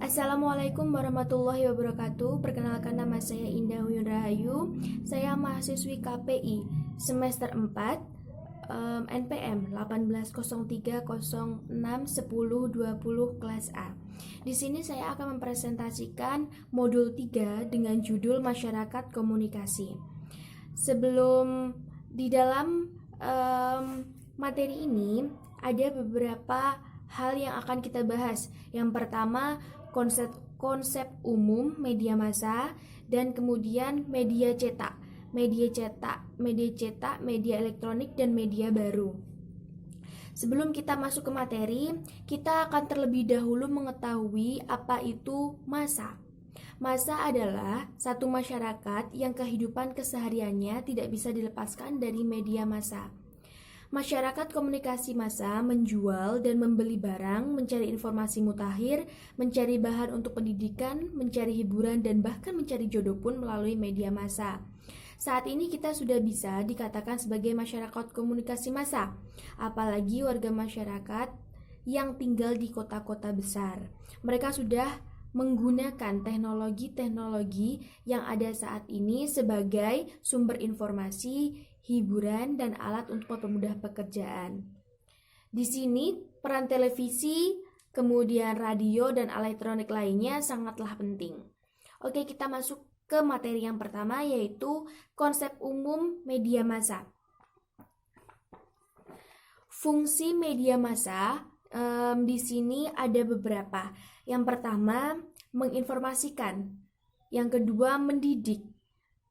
Assalamualaikum warahmatullahi wabarakatuh. Perkenalkan, nama saya Indah Huyun Rahayu. Saya mahasiswi KPI semester 4, NPM 1803061020 kelas A. Di sini saya akan mempresentasikan modul 3 dengan judul Masyarakat Komunikasi. Sebelum di dalam materi ini ada beberapa hal yang akan kita bahas. Yang pertama, konsep umum media massa, dan kemudian media cetak, media elektronik, dan media baru. Sebelum kita masuk ke materi, kita akan terlebih dahulu mengetahui apa itu massa. Massa adalah satu masyarakat yang kehidupan kesehariannya tidak bisa dilepaskan dari media massa. Masyarakat komunikasi massa menjual dan membeli barang, mencari informasi mutakhir, mencari bahan untuk pendidikan, mencari hiburan, dan bahkan mencari jodoh pun melalui media massa. Saat ini kita sudah bisa dikatakan sebagai masyarakat komunikasi massa, apalagi warga masyarakat yang tinggal di kota-kota besar. Mereka sudah menggunakan teknologi-teknologi yang ada saat ini sebagai sumber informasi, hiburan, dan alat untuk mempermudah pekerjaan. Di sini peran televisi, kemudian radio, dan elektronik lainnya sangatlah penting. Oke, kita masuk ke materi yang pertama, yaitu konsep umum media massa. Fungsi media massa di sini ada beberapa. Yang pertama, menginformasikan. Yang kedua, mendidik.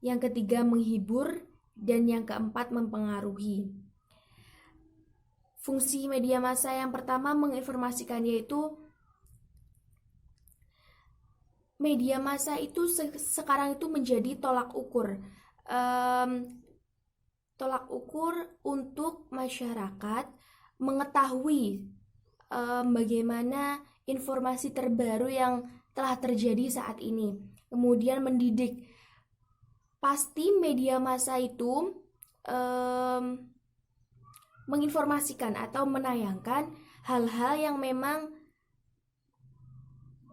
Yang ketiga, menghibur. Dan yang keempat, mempengaruhi. Fungsi media massa yang pertama menginformasikan, yaitu media massa itu sekarang itu menjadi tolak ukur untuk masyarakat mengetahui bagaimana informasi terbaru yang telah terjadi saat ini. Kemudian mendidik. Pasti media massa itu menginformasikan atau menayangkan hal-hal yang memang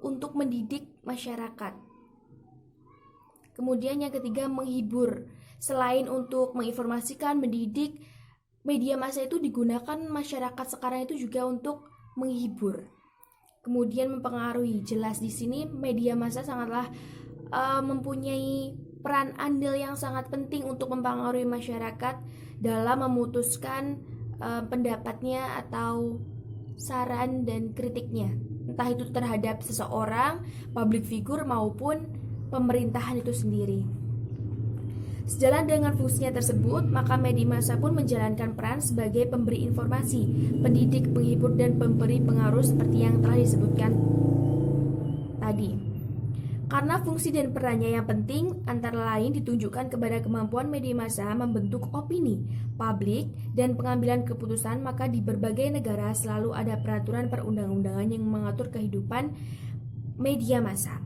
untuk mendidik masyarakat. Kemudian yang ketiga, menghibur. Selain untuk menginformasikan, mendidik, media massa itu digunakan masyarakat sekarang itu juga untuk menghibur. Kemudian mempengaruhi. Jelas di sini media massa sangatlah mempunyai peran andil yang sangat penting untuk mempengaruhi masyarakat dalam memutuskan pendapatnya atau saran dan kritiknya, entah itu terhadap seseorang, public figure, maupun pemerintahan itu sendiri. Sejalan dengan fungsinya tersebut, maka media massa pun menjalankan peran sebagai pemberi informasi, pendidik, penghibur, dan pemberi pengaruh seperti yang telah disebutkan tadi. Karena fungsi dan perannya yang penting, antara lain ditunjukkan kepada kemampuan media massa membentuk opini publik dan pengambilan keputusan, maka di berbagai negara selalu ada peraturan perundang-undangan yang mengatur kehidupan media massa.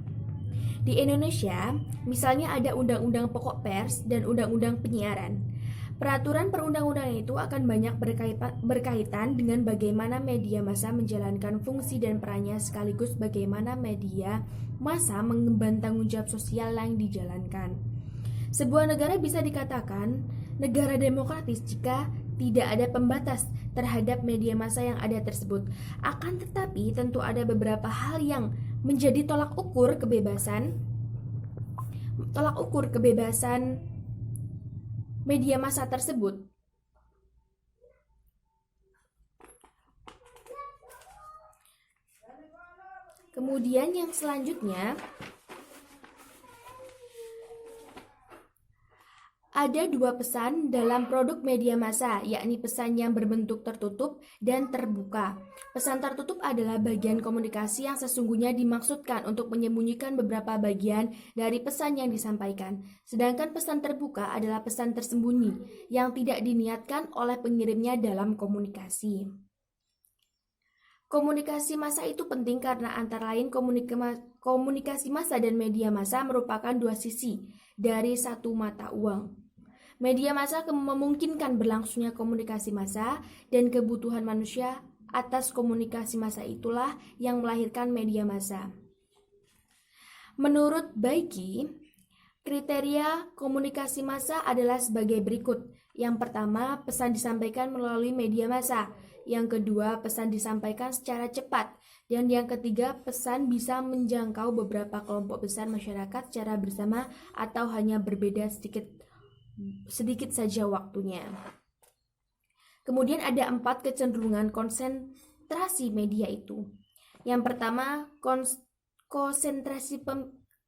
Di Indonesia, misalnya ada Undang-Undang Pokok Pers dan Undang-Undang Penyiaran. Peraturan perundang-undangan itu akan banyak berkaitan dengan bagaimana media massa menjalankan fungsi dan perannya, sekaligus bagaimana media massa mengemban tanggung jawab sosial yang dijalankan. Sebuah negara bisa dikatakan negara demokratis jika tidak ada pembatas terhadap media massa yang ada tersebut. Akan tetapi tentu ada beberapa hal yang menjadi tolak ukur kebebasan media massa tersebut. Kemudian yang selanjutnya, ada dua pesan dalam produk media massa, yakni pesan yang berbentuk tertutup dan terbuka. Pesan tertutup adalah bagian komunikasi yang sesungguhnya dimaksudkan untuk menyembunyikan beberapa bagian dari pesan yang disampaikan. Sedangkan pesan terbuka adalah pesan tersembunyi yang tidak diniatkan oleh pengirimnya dalam komunikasi. Komunikasi massa itu penting karena antara lain komunikasi massa dan media massa merupakan dua sisi dari satu mata uang. Media massa memungkinkan berlangsungnya komunikasi massa, dan kebutuhan manusia atas komunikasi massa itulah yang melahirkan media massa. Menurut Baiki, kriteria komunikasi massa adalah sebagai berikut. Yang pertama, pesan disampaikan melalui media massa. Yang kedua, pesan disampaikan secara cepat. Dan yang ketiga, pesan bisa menjangkau beberapa kelompok besar masyarakat secara bersama atau hanya berbeda sedikit saja waktunya. Kemudian ada 4 kecenderungan konsentrasi media itu. Yang pertama, konsentrasi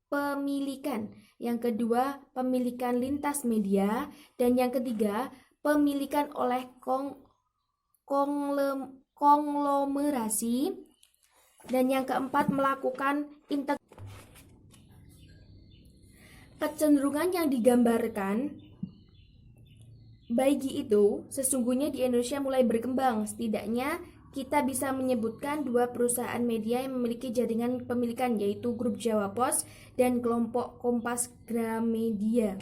pemilikan. Yang kedua, pemilikan lintas media. Dan yang ketiga, pemilikan oleh konglomerasi. Dan yang keempat, melakukan kecenderungan yang digambarkan Baiki itu sesungguhnya di Indonesia mulai berkembang. Setidaknya kita bisa menyebutkan 2 perusahaan media yang memiliki jaringan pemilikan, yaitu Grup Jawa Pos dan kelompok Kompas Gramedia.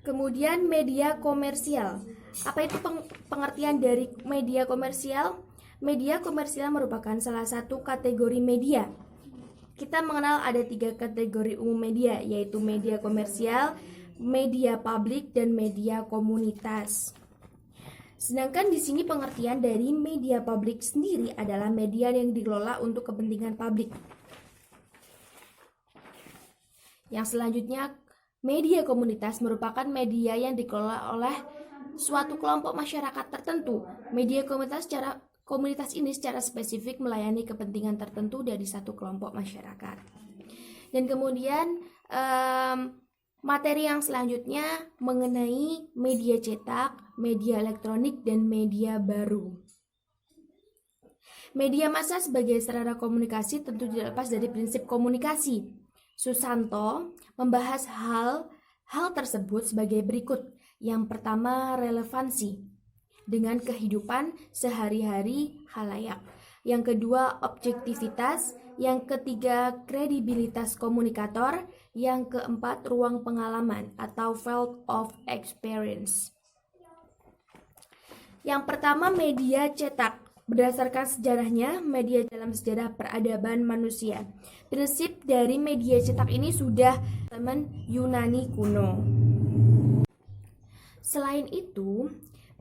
Kemudian media komersial. Apa itu pengertian dari media komersial? Media komersial merupakan salah satu kategori media. Kita mengenal ada 3 kategori umum media, yaitu media komersial, media publik, dan media komunitas. Sedangkan di sini pengertian dari media publik sendiri adalah media yang dikelola untuk kepentingan publik. Yang selanjutnya, media komunitas merupakan media yang dikelola oleh suatu kelompok masyarakat tertentu. Media komunitas ini secara spesifik melayani kepentingan tertentu dari satu kelompok masyarakat. Dan kemudian materi yang selanjutnya mengenai media cetak, media elektronik, dan media baru. Media massa sebagai sarana komunikasi tentu tidak lepas dari prinsip komunikasi. Susanto membahas hal tersebut sebagai berikut. Yang pertama, relevansi dengan kehidupan sehari-hari khalayak. Yang kedua, objektivitas. Yang ketiga, kredibilitas komunikator. Yang keempat, ruang pengalaman atau field of experience. Yang pertama, media cetak. Berdasarkan sejarahnya, media dalam sejarah peradaban manusia. Prinsip dari media cetak ini sudah zaman Yunani kuno. Selain itu,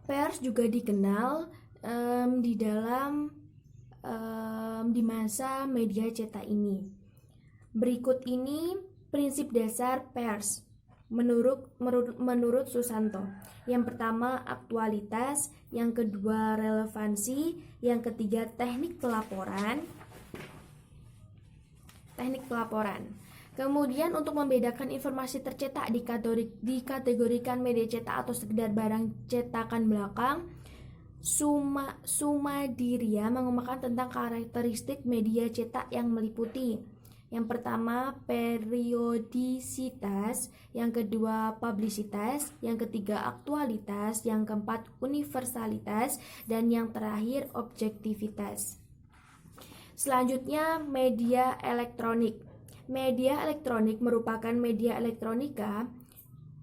pers juga dikenal di masa media cetak ini. Berikut ini prinsip dasar pers menurut Susanto. Yang pertama, aktualitas. Yang kedua, relevansi. Yang ketiga, teknik pelaporan. Kemudian untuk membedakan informasi tercetak dikategorikan media cetak atau sekedar barang cetakan belakang. Sumadiria mengemukakan tentang karakteristik media cetak yang meliputi. Yang pertama, periodisitas. Yang kedua, publisitas. Yang ketiga, aktualitas. Yang keempat, universalitas. Dan yang terakhir, objektivitas. Selanjutnya, media elektronik. Media elektronik merupakan media elektronika,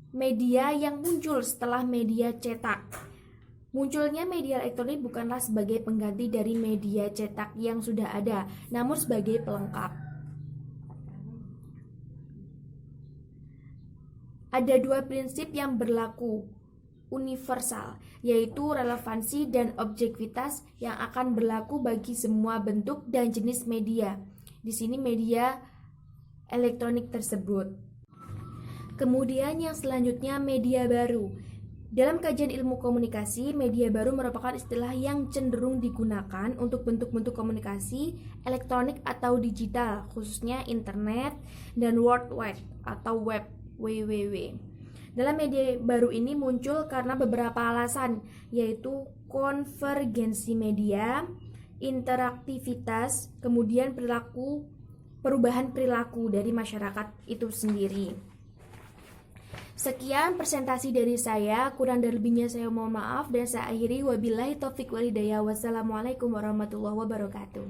media yang muncul setelah media cetak. Munculnya media elektronik bukanlah sebagai pengganti dari media cetak yang sudah ada, namun sebagai pelengkap. Ada 2 prinsip yang berlaku universal, yaitu relevansi dan objektivitas yang akan berlaku bagi semua bentuk dan jenis media. Di sini media elektronik tersebut. Kemudian yang selanjutnya, media baru. Dalam kajian ilmu komunikasi, media baru merupakan istilah yang cenderung digunakan untuk bentuk-bentuk komunikasi elektronik atau digital, khususnya internet dan world wide atau web www. Dalam media baru ini muncul karena beberapa alasan, yaitu konvergensi media, interaktivitas, kemudian perubahan perilaku dari masyarakat itu sendiri. Sekian presentasi dari saya, kurang dan lebihnya saya mohon maaf dan saya akhiri wabillahi taufik wal hidayah. Wassalamualaikum warahmatullahi wabarakatuh.